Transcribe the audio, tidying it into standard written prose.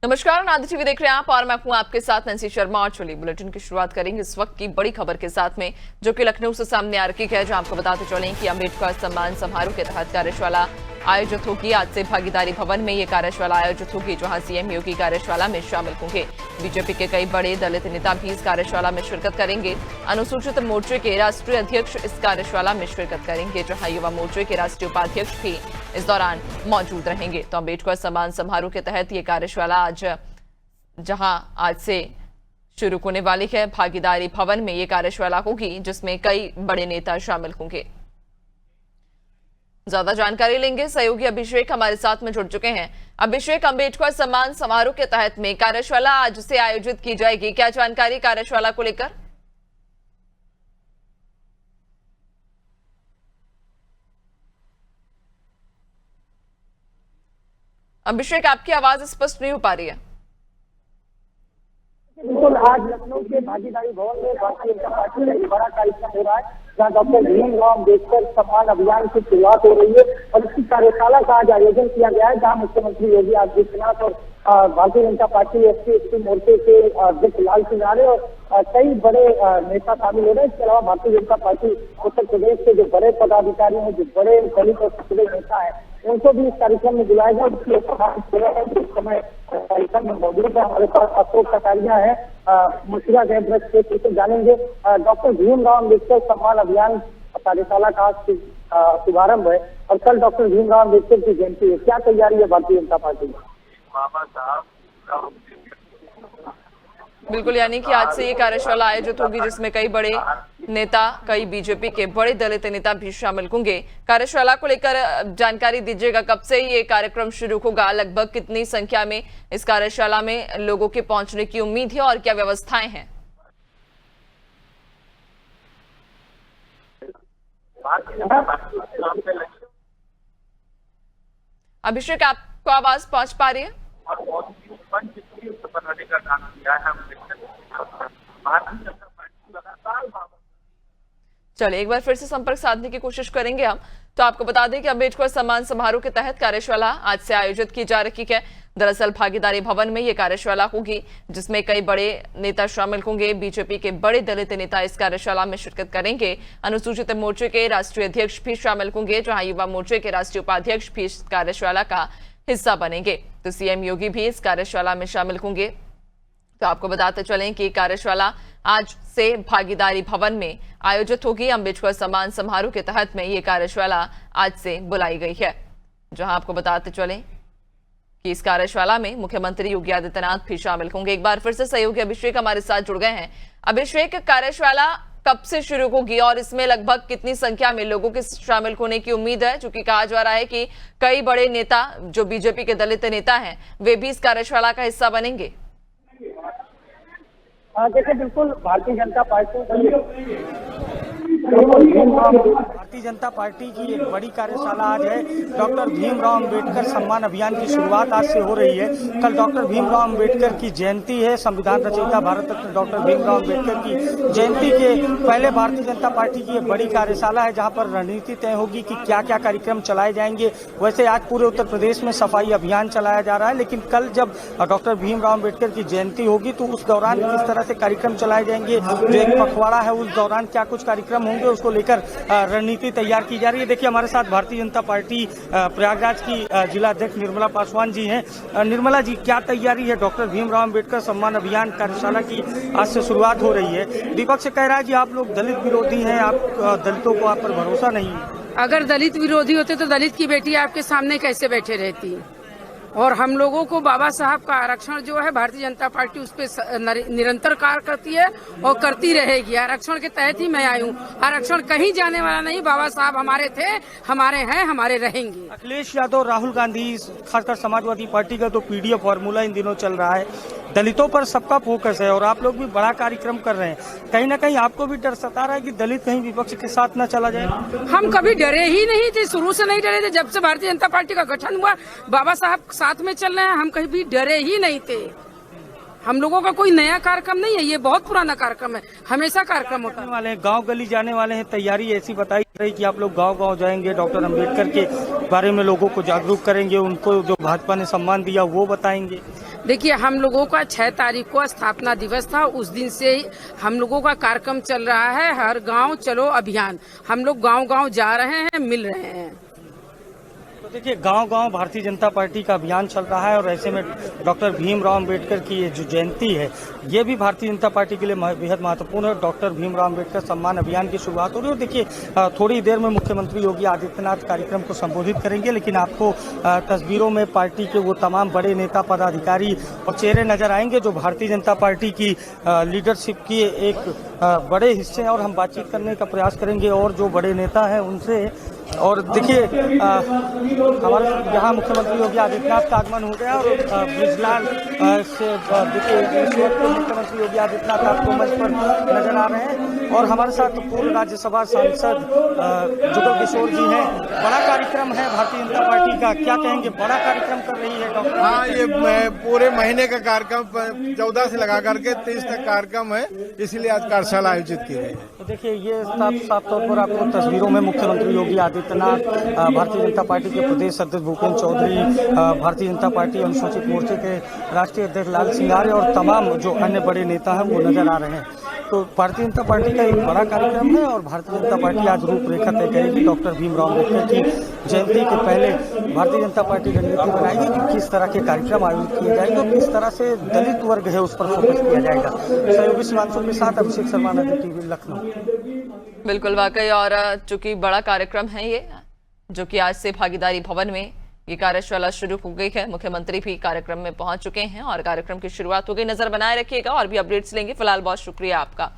नमस्कार, आदि टीवी देख रहे हैं आप और मैं हूं आपके साथ नैन्सी शर्मा। और चलिए बुलेटिन की शुरुआत करेंगे इस वक्त की बड़ी खबर के साथ में, जो कि लखनऊ से सामने आ रही है, जहां आपको बताते चलें कि अम्बेडकर सम्मान समारोह के तहत कार्यशाला आयोजित होगी। आज से भागीदारी भवन में ये कार्यशाला आयोजित होगी, जहां सीएम योगी कार्यशाला में शामिल होंगे। बीजेपी के कई बड़े दलित नेता भी इस कार्यशाला में शिरकत करेंगे। अनुसूचित मोर्चे के राष्ट्रीय अध्यक्ष इस कार्यशाला में शिरकत करेंगे, जहां युवा मोर्चे के राष्ट्रीय उपाध्यक्ष भी इस दौरान मौजूद रहेंगे। तो अम्बेडकर सम्मान समारोह के तहत ये कार्यशाला जहां आज से शुरू होने वाली है, भागीदारी भवन में ये कार्यशाला होगी, जिसमें कई बड़े नेता शामिल होंगे। ज्यादा जानकारी लेंगे, सहयोगी अभिषेक हमारे साथ में जुड़ चुके हैं। अभिषेक, अम्बेडकर सम्मान समारोह के तहत में कार्यशाला आज से आयोजित की जाएगी, क्या जानकारी कार्यशाला को लेकर? अभिषेक, आपकी आवाज स्पष्ट नहीं हो पा रही है। बिल्कुल, आज लखनऊ के भागीदारी भवन में भारतीय जनता पार्टी का एक बड़ा कार्यक्रम हो रहा है, जहां डॉक्टर भीमराव अम्बेडकर सम्मान अभियान की शुरुआत हो रही है और इसकी कार्यशाला का आज आयोजन किया गया है, जहां मुख्यमंत्री योगी आदित्यनाथ और भारतीय जनता पार्टी एससी मोर्चे के अध्यक्ष लाल सिंह आर्य और कई बड़े नेता शामिल हो रहे हैं। इसके अलावा भारतीय जनता पार्टी उत्तर प्रदेश के जो बड़े पदाधिकारी हैं, जो बड़े दलित और पिछड़े नेता है, उनको भी इस कार्यक्रम में बुलाया गया। इस समय कार्यक्रम में मौजूद है हमारे पास अशोक कटारिया है, मुशिरा गए ब्रज क्षेत्र से जानेंगे। डॉक्टर भीमराव अम्बेडकर सम्मान अभियान कार्यशाला का आज शुभारंभ है और कल डॉक्टर भीमराव अम्बेडकर की जयंती है, क्या तैयारी है भारतीय जनता पार्टी की? बाबा साहब बिल्कुल, यानी कि आज से ये कार्यशाला आयोजित होगी, जिसमें कई बड़े नेता, कई बीजेपी के बड़े दलित नेता भी शामिल होंगे। कार्यशाला को लेकर जानकारी दीजिएगा, कब से ये कार्यक्रम शुरू होगा, लगभग कितनी संख्या में इस कार्यशाला में लोगों के पहुंचने की उम्मीद है और क्या व्यवस्थाएं हैं? अभिषेक, आपको आवाज पहुंच पा रही है? बनाने का काम किया है भारतीय जनता पार्टी लगातार। चलिए एक बार फिर से संपर्क साधने की कोशिश करेंगे हम। तो आपको बता दें कि अम्बेडकर सम्मान समारोह के तहत कार्यशाला आज से आयोजित की जा रही है। दरअसल भागीदारी भवन में ये कार्यशाला होगी, जिसमें कई बड़े नेता शामिल होंगे। बीजेपी के बड़े दलित नेता इस कार्यशाला में शिरकत करेंगे। अनुसूचित मोर्चे के राष्ट्रीय अध्यक्ष भी शामिल होंगे, जहां युवा मोर्चे के राष्ट्रीय उपाध्यक्ष भी इस कार्यशाला का हिस्सा बनेंगे। तो सीएम योगी भी इस कार्यशाला में शामिल होंगे। तो आपको बताते चलें कि कार्यशाला आज से भागीदारी भवन में आयोजित होगी। अम्बेडकर सम्मान समारोह के तहत में ये कार्यशाला आज से बुलाई गई है, जहां आपको बताते चलें कि इस कार्यशाला में मुख्यमंत्री योगी आदित्यनाथ भी शामिल होंगे। एक बार फिर से सहयोगी अभिषेक हमारे साथ जुड़ गए हैं। अभिषेक, कार्यशाला कब से शुरू होगी और इसमें लगभग कितनी संख्या में लोगों के शामिल होने की उम्मीद है? चूंकि कहा जा रहा है कि कई बड़े नेता जो बीजेपी के दलित नेता हैं, वे भी इस कार्यशाला का हिस्सा बनेंगे। देखिए, बिल्कुल भारतीय जनता पार्टी की एक बड़ी कार्यशाला आज है। डॉक्टर भीमराव अम्बेडकर सम्मान अभियान की शुरुआत आज से हो रही है। कल डॉक्टर भीमराव अम्बेडकर की जयंती है। संविधान रचयिता भारत रत्न डॉक्टर भीमराव अम्बेडकर की जयंती के पहले भारतीय जनता पार्टी की एक बड़ी कार्यशाला है, जहां पर रणनीति तय होगी कि क्या क्या कार्यक्रम चलाए जाएंगे। वैसे आज पूरे उत्तर प्रदेश में सफाई अभियान चलाया जा रहा है, लेकिन कल जब डॉक्टर भीमराव अम्बेडकर की जयंती होगी तो उस दौरान किस तरह से कार्यक्रम चलाए जाएंगे, जो एक पखवाड़ा है उस दौरान क्या कुछ कार्यक्रम होंगे, उसको लेकर रणनीति तैयार की जा रही है। देखिए, हमारे साथ भारतीय जनता पार्टी प्रयागराज की जिला अध्यक्ष निर्मला पासवान जी हैं। निर्मला जी, क्या तैयारी है? डॉक्टर भीमराव अम्बेडकर सम्मान अभियान कार्यशाला की आज से शुरुआत हो रही है। विपक्ष कह रहा है कि आप लोग दलित विरोधी हैं, आप दलितों को आप पर भरोसा नहीं है। अगर दलित विरोधी होते तो दलित की बेटी आपके सामने कैसे बैठे रहती? और हम लोगों को बाबा साहब का आरक्षण जो है, भारतीय जनता पार्टी उस पर निरंतर कार्य करती है और करती रहेगी। आरक्षण के तहत ही मैं आई हूँ। आरक्षण कहीं जाने वाला नहीं। बाबा साहब हमारे थे, हमारे हैं, हमारे रहेंगे। अखिलेश यादव, राहुल गांधी, खासकर समाजवादी पार्टी का तो पीडीएफ फॉर्मूला इन दिनों चल रहा है। दलितों पर सबका फोकस है और आप लोग भी बड़ा कार्यक्रम कर रहे हैं। कहीं ना कहीं आपको भी डर सता रहा है कि दलित कहीं विपक्ष के साथ न चला जाए? हम कभी डरे ही नहीं थे, शुरू से नहीं डरे थे। जब से भारतीय जनता पार्टी का गठन हुआ, बाबा साहब साथ में चल रहे हैं, हम कहीं भी डरे ही नहीं थे। हम लोगों का कोई नया कार्यक्रम नहीं है, ये बहुत पुराना कार्यक्रम है, हमेशा कार्यक्रम होता वाले हैं। गांव गली जाने वाले हैं, तैयारी ऐसी बताई रही कि आप लोग गांव गांव जाएंगे, डॉक्टर अंबेडकर के बारे में लोगों को जागरूक करेंगे, उनको जो भाजपा ने सम्मान दिया वो बताएंगे। देखिए, हम लोगों का 6 तारीख को स्थापना दिवस था। उस दिन से ही हम लोगों का कार्यक्रम चल रहा है, हर गांव चलो अभियान। हम लोग गांव-गांव जा रहे हैं, मिल रहे हैं। तो देखिए, गांव-गांव भारतीय जनता पार्टी का अभियान चल रहा है और ऐसे में डॉक्टर भीमराव अम्बेडकर की ये जो जयंती है, ये भी भारतीय जनता पार्टी के लिए बेहद महत्वपूर्ण है। डॉक्टर भीमराव अम्बेडकर सम्मान अभियान की शुरुआत हो रही है। देखिए, थोड़ी देर में मुख्यमंत्री योगी आदित्यनाथ कार्यक्रम को संबोधित करेंगे, लेकिन आपको तस्वीरों में पार्टी के वो तमाम बड़े नेता, पदाधिकारी और चेहरे नजर आएंगे जो भारतीय जनता पार्टी की लीडरशिप की एक बड़े हिस्से हैं। और हम बातचीत करने का प्रयास करेंगे और जो बड़े नेता हैं उनसे। और देखिए, हमारे यहाँ मुख्यमंत्री योगी आदित्यनाथ का आगमन हो गया और ब्रिजलाल से देखिए इस वक्त मुख्यमंत्री योगी आदित्यनाथ आपको मंच पर नजर आ रहे हैं। और हमारे साथ पूर्व राज्यसभा सांसद जुगल किशोर जी हैं। बड़ा कार्यक्रम है भारतीय जनता पार्टी का, क्या कहेंगे? बड़ा कार्यक्रम कर रही है डॉक्टर। हाँ, ये पूरे महीने का कार्यक्रम 14 से लगा करके 30 तक कार्यक्रम है, इसीलिए आज कार्यशाला आयोजित की गई है। तो देखिए, ये साफ तौर पर आपको तस्वीरों में मुख्यमंत्री योगी आदित्यनाथ, भारतीय जनता पार्टी के प्रदेश अध्यक्ष भूपेंद्र चौधरी, भारतीय जनता पार्टी अनुसूचित मोर्चे के राष्ट्रीय अध्यक्ष लाल सिंह आर्य और तमाम जो अन्य बड़े नेता हैं वो नजर आ रहे हैं। तो भारतीय जनता पार्टी का एक बड़ा कार्यक्रम है और भारतीय जनता पार्टी आज रूपरेखा तय करेगी। डॉक्टर भीमराव अम्बेडकर की जयंती के पहले भारतीय जनता पार्टी रणनीति बनाएगी कि किस तरह के कार्यक्रम आयोजित किए जाएंगे और किस तरह से दलित वर्ग है उस पर फोकस किया जाएगा। सहयोगी शिवांशु के साथ अभिषेक शर्मा, नदी टीवी, लखनऊ। बिल्कुल, वाकई। और चूंकि बड़ा कार्यक्रम है ये, जो कि आज से भागीदारी भवन में ये कार्यशाला शुरू हो गई है। मुख्यमंत्री भी कार्यक्रम में पहुंच चुके हैं और कार्यक्रम की शुरुआत हो गई। नजर बनाए रखिएगा और भी अपडेट्स लेंगे। फिलहाल बहुत शुक्रिया आपका।